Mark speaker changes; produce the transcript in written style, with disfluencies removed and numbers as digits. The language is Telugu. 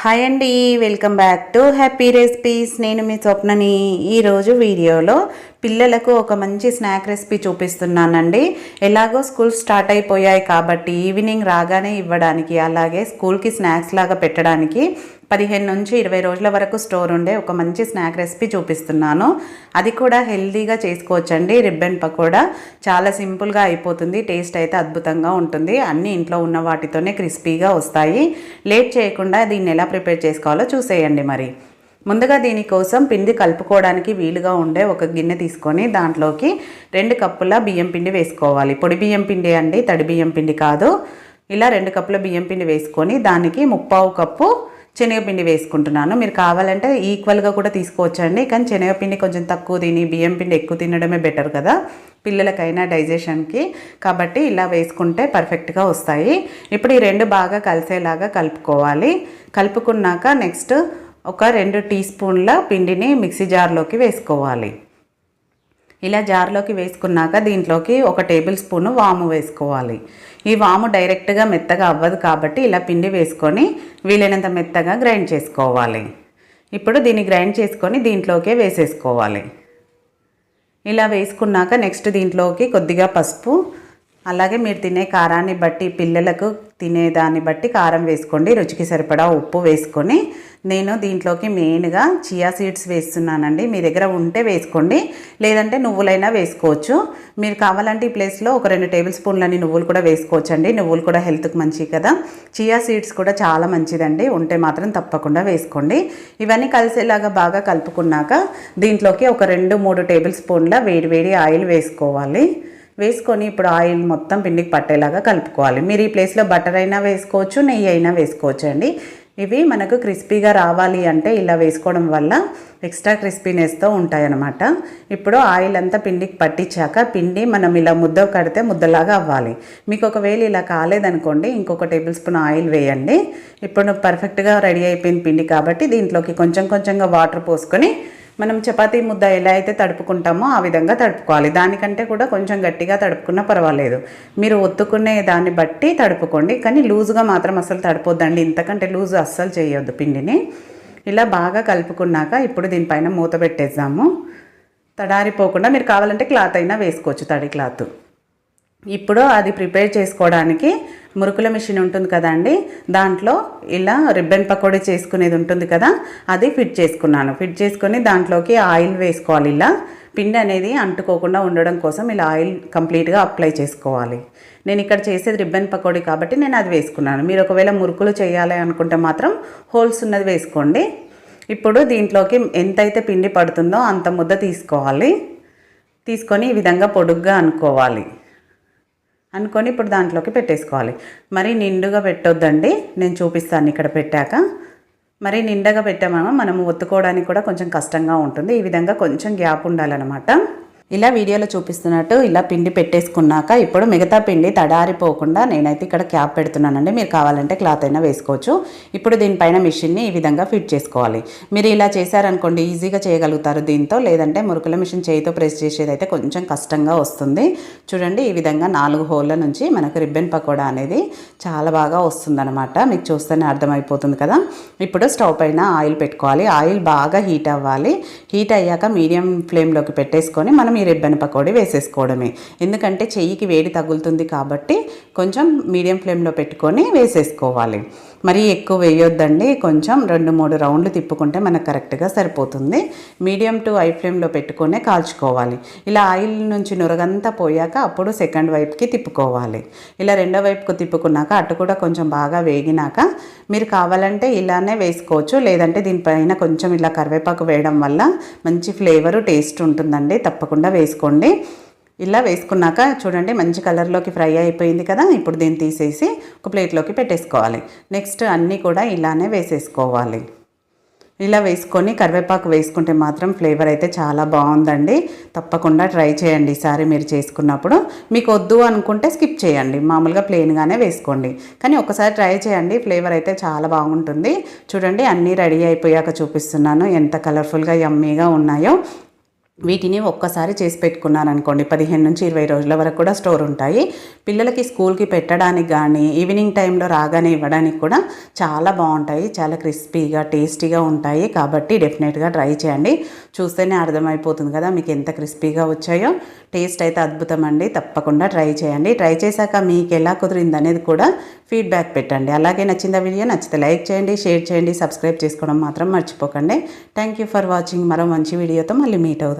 Speaker 1: హాయ్ అండి, welcome back to happy recipes. నేను మీ స్వప్నని. ఈరోజు వీడియోలో పిల్లలకు ఒక మంచి స్నాక్ రెసిపీ చూపిస్తున్నానండి. ఎలాగో స్కూల్ స్టార్ట్ అయిపోయాయి కాబట్టి ఈవినింగ్ రాగానే ఇవ్వడానికి, అలాగే స్కూల్కి స్నాక్స్ లాగా పెట్టడానికి 15 నుంచి 20 రోజుల వరకు స్టోర్ ఉండే ఒక మంచి స్నాక్ రెసిపీ చూపిస్తున్నాను. అది కూడా హెల్తీగా చేసుకోవచ్చండి. రిబ్బన్ పకోడా చాలా సింపుల్గా అయిపోతుంది. టేస్ట్ అయితే అద్భుతంగా ఉంటుంది. అన్నీ ఇంట్లో ఉన్న వాటితోనే క్రిస్పీగా వస్తాయి. లేట్ చేయకుండా దీన్ని ఎలా ప్రిపేర్ చేసుకోవాలో చూసేయండి. మరి ముందుగా దీనికోసం పిండి కలుపుకోవడానికి వీలుగా ఉండే ఒక గిన్నె తీసుకొని దాంట్లోకి 2 కప్పుల బియ్యం పిండి వేసుకోవాలి. పొడి బియ్యం పిండి అండి, తడి బియ్యం పిండి కాదు. ఇలా 2 కప్పుల బియ్యం పిండి వేసుకొని దానికి 3/4 కప్పు శనగపిండి వేసుకుంటున్నాను. మీరు కావాలంటే ఈక్వల్గా కూడా తీసుకోవచ్చండి, కానీ శనగపిండి కొంచెం తక్కువ తిని బియ్యం పిండి ఎక్కువ తినడమే బెటర్ కదా పిల్లలకైనా డైజెషన్కి. కాబట్టి ఇలా వేసుకుంటే పర్ఫెక్ట్గా వస్తాయి. ఇప్పుడు ఈ 2 బాగా కలిసేలాగా కలుపుకోవాలి. కలుపుకున్నాక నెక్స్ట్ ఒక 2 టీ స్పూన్ల పిండిని మిక్సీ జార్లోకి వేసుకోవాలి. ఇలా జార్లోకి వేసుకున్నాక దీంట్లోకి 1 టేబుల్ స్పూను వాము వేసుకోవాలి. ఈ వాము డైరెక్ట్గా మెత్తగా అవ్వదు కాబట్టి ఇలా పిండి వేసుకొని వీలైనంత మెత్తగా గ్రైండ్ చేసుకోవాలి. ఇప్పుడు దీన్ని గ్రైండ్ చేసుకొని దీంట్లోకే వేసేసుకోవాలి. ఇలా వేసుకున్నాక నెక్స్ట్ దీంట్లోకి కొద్దిగా పసుపు, అలాగే మీరు తినే కారాన్ని బట్టి, పిల్లలకు తినేదాన్ని బట్టి కారం వేసుకోండి. రుచికి సరిపడా ఉప్పు వేసుకొని నేను దీంట్లోకి మెయిన్గా చియా సీడ్స్ వేస్తున్నానండి. మీ దగ్గర ఉంటే వేసుకోండి, లేదంటే నువ్వులైనా వేసుకోవచ్చు. మీరు కావాలంటే ఈ ప్లేస్లో ఒక 2 టేబుల్ స్పూన్లని నువ్వులు కూడా వేసుకోవచ్చండి. నువ్వులు కూడా హెల్త్కి మంచిది కదా. చియా సీడ్స్ కూడా చాలా మంచిదండి, ఉంటే మాత్రం తప్పకుండా వేసుకోండి. ఇవన్నీ కలిసేలాగా బాగా కలుపుకున్నాక దీంట్లోకి ఒక 2-3 టేబుల్ స్పూన్ల వేడి ఆయిల్ వేసుకోవాలి. వేసుకొని ఇప్పుడు ఆయిల్ మొత్తం పిండికి పట్టేలాగా కలుపుకోవాలి. మీరు ఈ ప్లేస్లో బటర్ అయినా వేసుకోవచ్చు, నెయ్యి అయినా వేసుకోవచ్చు అండి. ఇవి మనకు క్రిస్పీగా రావాలి అంటే ఇలా వేసుకోవడం వల్ల ఎక్స్ట్రా క్రిస్పీనెస్తో ఉంటాయన్నమాట. ఇప్పుడు ఆయిల్ అంతా పిండికి పట్టించాక పిండి మనం ఇలా ముద్ద కడితే ముద్దలాగా అవ్వాలి. మీకు ఒకవేళ ఇలా కాలేదనుకోండి, ఇంకొక టేబుల్ స్పూన్ ఆయిల్ వేయండి. ఇప్పుడు పర్ఫెక్ట్గా రెడీ అయిపోయింది పిండి కాబట్టి దీంట్లోకి కొంచెంగా వాటర్ పోసుకొని మనం చపాతీ ముద్ద ఎలా అయితే తడుపుకుంటామో ఆ విధంగా తడుపుకోవాలి. దానికంటే కూడా కొంచెం గట్టిగా తడుపుకున్నా పర్వాలేదు. మీరు ఒత్తుకునే దాన్ని బట్టి తడుపుకోండి, కానీ లూజుగా మాత్రం అస్సలు తడిపోద్దండి. ఇంతకంటే లూజు అస్సలు చేయొద్దు పిండిని. ఇలా బాగా కలుపుకున్నాక ఇప్పుడు దీనిపైన మూత పెట్టేద్దాము. తడారిపోకుండా మీరు కావాలంటే క్లాత్ అయినా వేసుకోవచ్చు, తడి క్లాత్. ఇప్పుడు అది ప్రిపేర్ చేసుకోవడానికి మురుకుల మిషన్ ఉంటుంది కదండి, దాంట్లో ఇలా రిబ్బన్ పకోడీ చేసుకునేది ఉంటుంది కదా, అది ఫిట్ చేసుకున్నాను. ఫిట్ చేసుకొని దాంట్లోకి ఆయిల్ వేసుకోవాలి. ఇలా పిండి అనేది అంటుకోకుండా ఉండడం కోసం ఇలా ఆయిల్ కంప్లీట్గా అప్లై చేసుకోవాలి. నేను ఇక్కడ చేసేది రిబ్బన్ పకోడీ కాబట్టి నేను అది వేసుకున్నాను. మీరు ఒకవేళ మురుకులు చేయాలి అనుకుంటే మాత్రం హోల్స్ ఉన్నది వేసుకోండి. ఇప్పుడు దీంట్లోకి ఎంతైతే పిండి పడుతుందో అంత ముద్ద తీసుకోవాలి. తీసుకొని ఈ విధంగా పొడుగ్గా అనుకోవాలి. అనుకొని ఇప్పుడు దాంట్లోకి పెట్టేసుకోవాలి. మరి నిండుగా పెట్టొద్దండి, నేను చూపిస్తాను ఇక్కడ పెట్టాక. మరి నిండుగా పెట్టామో మనం ఒత్తుకోవడానికి కూడా కొంచెం కష్టంగా ఉంటుంది. ఈ విధంగా కొంచెం గ్యాప్ ఉండాలన్నమాట. ఇలా వీడియోలో చూపిస్తున్నట్టు ఇలా పిండి పెట్టేసుకున్నాక ఇప్పుడు మిగతా పిండి తడారిపోకుండా నేనైతే ఇక్కడ క్యాప్ పెడుతున్నానండి. మీరు కావాలంటే క్లాత్ అయినా వేసుకోవచ్చు. ఇప్పుడు దీనిపైన మిషన్ని ఈ విధంగా ఫిట్ చేసుకోవాలి. మీరు ఇలా చేశారనుకోండి ఈజీగా చేయగలుగుతారు దీంతో. లేదంటే మురుకుల మిషన్ చేయితో ప్రెస్ చేసేదైతే కొంచెం కష్టంగా వస్తుంది. చూడండి, ఈ విధంగా 4 హోళ్ళ నుంచి మనకు రిబ్బన్ పకోడా అనేది చాలా బాగా వస్తుందన్నమాట. మీకు చూస్తేనే అర్థమైపోతుంది కదా. ఇప్పుడు స్టవ్ పైన ఆయిల్ పెట్టుకోవాలి. ఆయిల్ బాగా హీట్ అవ్వాలి. హీట్ అయ్యాక మీడియం ఫ్లేమ్లోకి పెట్టేసుకొని మనం ఈ రిబ్బన్ పకోడీ వేసేసుకోవడమే. ఎందుకంటే చెయ్యికి వేడి తగులుతుంది కాబట్టి కొంచెం మీడియం ఫ్లేమ్లో పెట్టుకొని వేసేసుకోవాలి. మరీ ఎక్కువ వేయొద్దండి, కొంచెం 2-3 రౌండ్లు తిప్పుకుంటే మనకు కరెక్ట్గా సరిపోతుంది. మీడియం టు హై ఫ్లేమ్లో పెట్టుకొని కాల్చుకోవాలి. ఇలా ఆయిల్ నుంచి నురగంతా పోయాక అప్పుడు సెకండ్ వైపుకి తిప్పుకోవాలి. ఇలా రెండో వైపుకు తిప్పుకున్నాక అటు కూడా కొంచెం బాగా వేగినాక మీరు కావాలంటే ఇలానే వేసుకోవచ్చు, లేదంటే దీనిపైన కొంచెం ఇలా కరివేపాకు వేయడం వల్ల మంచి ఫ్లేవరు టేస్ట్ ఉంటుందండి. తప్పకుండా వేసుకోండి. ఇలా వేసుకున్నాక చూడండి మంచి కలర్లోకి ఫ్రై అయిపోయింది కదా. ఇప్పుడు దీన్ని తీసేసి ఒక ప్లేట్లోకి పెట్టేసుకోవాలి. నెక్స్ట్ అన్నీ కూడా ఇలానే వేసేసుకోవాలి. ఇలా వేసుకొని కరివేపాకు వేసుకుంటే మాత్రం ఫ్లేవర్ అయితే చాలా బాగుందండి. తప్పకుండా ట్రై చేయండి ఈసారి మీరు చేసుకున్నప్పుడు. మీకు వద్దు అనుకుంటే స్కిప్ చేయండి, మామూలుగా ప్లెయిన్గానే వేసుకోండి. కానీ ఒకసారి ట్రై చేయండి, ఫ్లేవర్ అయితే చాలా బాగుంటుంది. చూడండి అన్నీ రెడీ అయిపోయాక చూపిస్తున్నాను ఎంత కలర్ఫుల్గా యమ్మీగా ఉన్నాయో. వీటిని ఒక్కసారి చేసి పెట్టుకున్నారనుకోండి 15 నుంచి 20 రోజుల వరకు కూడా స్టోర్ ఉంటాయి. పిల్లలకి స్కూల్కి పెట్టడానికి కానీ ఈవినింగ్ టైంలో రాగానే ఇవ్వడానికి కూడా చాలా బాగుంటాయి. చాలా క్రిస్పీగా టేస్టీగా ఉంటాయి. కాబట్టి డెఫినెట్గా ట్రై చేయండి. చూస్తేనే అర్థమైపోతుంది కదా మీకు ఎంత క్రిస్పీగా వచ్చాయో. టేస్ట్ అయితే అద్భుతం అండి. తప్పకుండా ట్రై చేయండి. ట్రై చేశాక మీకు ఎలా కుదిరింది అనేది కూడా ఫీడ్బ్యాక్ పెట్టండి. అలాగే నచ్చిందా వీడియో? నచ్చితే లైక్ చేయండి, షేర్ చేయండి, సబ్స్క్రైబ్ చేసుకోవడం మాత్రం మర్చిపోకండి. Thank you for watching. మరో మంచి వీడియోతో మళ్ళీ మీట్ అవుతాం.